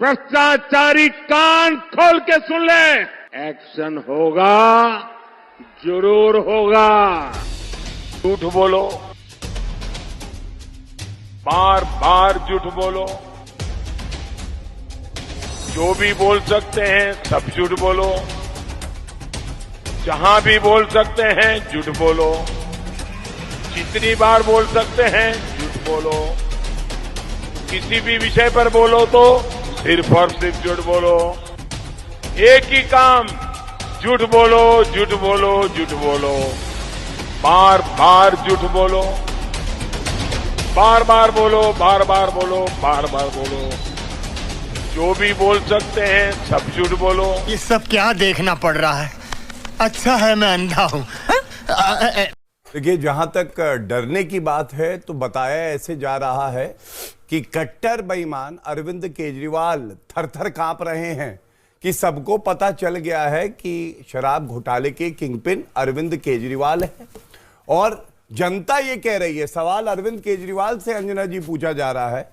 भ्रष्टाचारी कान खोल के सुन ले, एक्शन होगा, जरूर होगा। झूठ बोलो, बार बार झूठ बोलो, जो भी बोल सकते हैं सब झूठ बोलो, जहां भी बोल सकते हैं झूठ बोलो, जितनी बार बोल सकते हैं झूठ बोलो, किसी भी विषय पर बोलो तो सिर्फ और सिर्फ झूठ बोलो। एक ही काम, झूठ बोलो, झूठ बोलो, झूठ बोलो, बार बार झूठ बोलो, बार बार बोलो, बार बार बोलो, बार बार बोलो, जो भी बोल सकते हैं सब झूठ बोलो। ये सब क्या देखना पड़ रहा है? अच्छा है मैं अंधा हूं। देखिए, जहां तक डरने की बात है तो बताया ऐसे जा रहा है कि कट्टर बेईमान अरविंद केजरीवाल थर-थर कांप रहे हैं कि सबको पता चल गया है कि शराब घोटाले के किंगपिन अरविंद केजरीवाल है। और जनता ये कह रही है, सवाल अरविंद केजरीवाल से अंजना जी पूछा जा रहा है,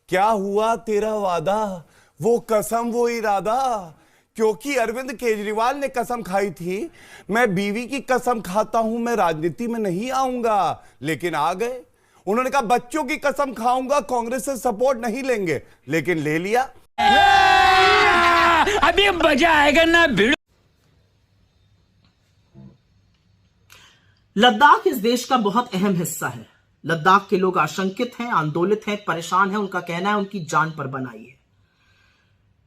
क्या हुआ तेरा वादा, वो कसम वो इरादा? क्योंकि अरविंद केजरीवाल ने कसम खाई थी, मैं बीवी की कसम खाता हूं, मैं राजनीति में नहीं आऊंगा, लेकिन आ गए। उन्होंने कहा बच्चों की कसम खाऊंगा, कांग्रेस से सपोर्ट नहीं लेंगे, लेकिन ले लिया। अभी मजा आएगा ना भिड़। लद्दाख इस देश का बहुत अहम हिस्सा है। लद्दाख के लोग आशंकित हैं, आंदोलित हैं, परेशान हैं। उनका कहना है उनकी जान पर बन आई है।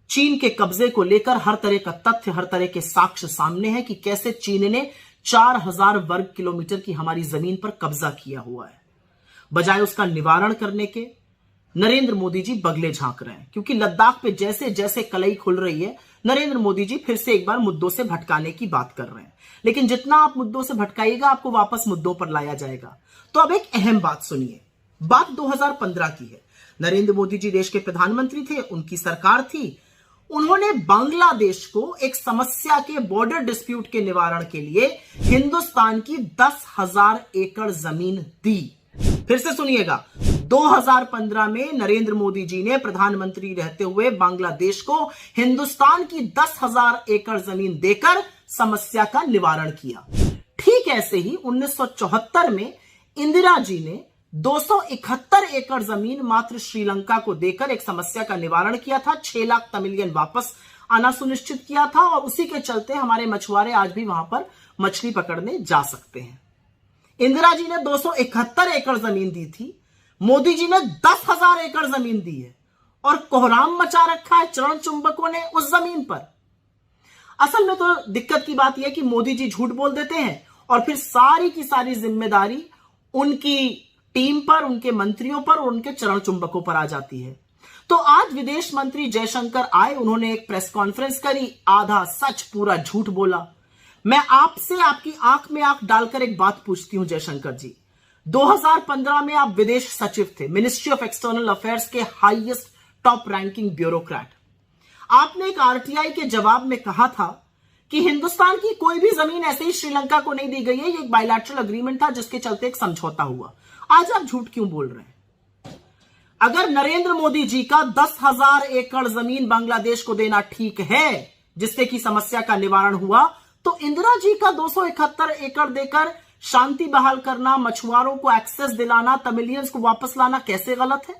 चीन के कब्जे को लेकर हर तरह का तथ्य, हर तरह के साक्ष्य सामने हैं कि कैसे चीन ने 4000 वर्ग किलोमीटर की हमारी जमीन पर कब्जा किया हुआ है। बजाय उसका निवारण करने के नरेंद्र मोदी जी बगले झांक रहे हैं, क्योंकि लद्दाख पे जैसे जैसे कलई खुल रही है, नरेंद्र मोदी जी फिर से एक बार मुद्दों से भटकाने की बात कर रहे हैं। लेकिन जितना आप मुद्दों से भटकाइएगा, आपको वापस मुद्दों पर लाया जाएगा। तो अब एक अहम बात सुनिए। बात 2015 की है। नरेंद्र मोदी जी देश के प्रधानमंत्री थे, उनकी सरकार थी। उन्होंने बांग्लादेश को एक समस्या के बॉर्डर डिस्प्यूट के निवारण के लिए हिंदुस्तान की 10,000 एकड़ जमीन दी। फिर से सुनिएगा, 2015 में नरेंद्र मोदी जी ने प्रधानमंत्री रहते हुए बांग्लादेश को हिंदुस्तान की 10,000 एकड़ जमीन देकर समस्या का निवारण किया। ठीक ऐसे ही 1974 में इंदिरा जी ने 271 एकड़ जमीन मात्र श्रीलंका को देकर एक समस्या का निवारण किया था। 6 लाख तमिलियन वापस आना सुनिश्चित किया था, और उसी के चलते हमारे मछुआरे आज भी वहां पर मछली पकड़ने जा सकते हैं। इंदिरा जी ने 271 एकड़ जमीन दी थी, मोदी जी ने 10,000 एकड़ जमीन दी है, और कोहराम मचा रखा है चरण चुंबकों ने उस जमीन पर। असल में तो दिक्कत की बात यह है कि मोदी जी झूठ बोल देते हैं और फिर सारी की सारी जिम्मेदारी उनकी टीम पर, उनके मंत्रियों पर, उनके चरण चुंबकों पर आ जाती है। तो आज विदेश मंत्री जयशंकर आए, उन्होंने एक प्रेस कॉन्फ्रेंस करी, आधा सच पूरा झूठ बोला। मैं आपसे आपकी आंख में आंख डालकर एक बात पूछती हूं जयशंकर जी, 2015 में आप विदेश सचिव थे, मिनिस्ट्री ऑफ एक्सटर्नल अफेयर्स के हाईएस्ट टॉप रैंकिंग ब्यूरोक्रेट। आपने एक आरटीआई के जवाब में कहा था कि हिंदुस्तान की कोई भी जमीन ऐसे ही श्रीलंका को नहीं दी गई है, ये एक बायलैटरल अग्रीमेंट था जिसके चलते एक समझौता हुआ। आज आप झूठ क्यों बोल रहे हैं? अगर नरेंद्र मोदी जी का 10,000 एकड़ जमीन बांग्लादेश को देना ठीक है, जिससे कि समस्या का निवारण हुआ, तो इंदिरा जी का 271 एकड़ देकर शांति बहाल करना, मछुआरों को एक्सेस दिलाना, तमिलियंस को वापस लाना कैसे गलत है?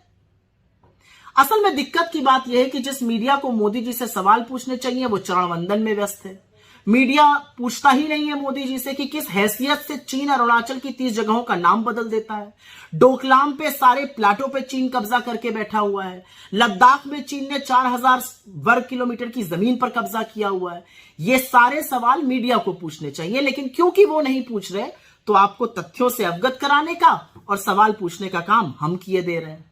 असल में दिक्कत की बात यह है कि जिस मीडिया को मोदी जी से सवाल पूछने चाहिए वो चरण वंदन में व्यस्त है। मीडिया पूछता ही नहीं है मोदी जी से कि किस हैसियत से चीन अरुणाचल की 30 जगहों का नाम बदल देता है। डोकलाम पे सारे प्लाटों पे चीन कब्जा करके बैठा हुआ है। लद्दाख में चीन ने 4000 वर्ग किलोमीटर की जमीन पर कब्जा किया हुआ है। ये सारे सवाल मीडिया को पूछने चाहिए, लेकिन क्योंकि वो नहीं पूछ रहे, तो आपको तथ्यों से अवगत कराने का और सवाल पूछने का काम हम किए दे रहे हैं।